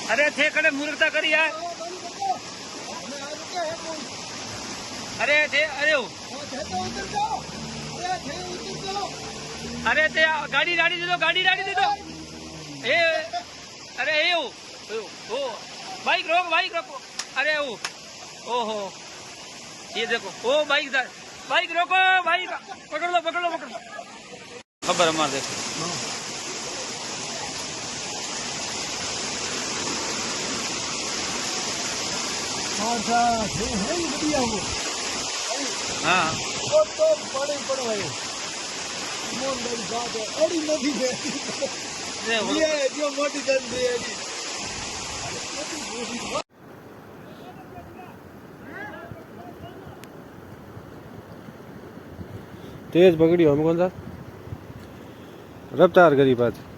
अरे थे कड़े मूर्खता करी यार अरे थे अरे अरे थे गाड़ी गाड़ी दे दो गाड़ी गाड़ी दे दो ए अरे ए ओ बाइक रोको अरे ओ ओहो ये देखो ओ बाइक रोको बाइक पकड़ लो खबर हमारे देखो हाँ तो बड़े भाई ईमानदारी बात है अड़ी नहीं है ये जो मोटी गंदी है तेज पकड़ी हम कौन सा रफ्तार करी बात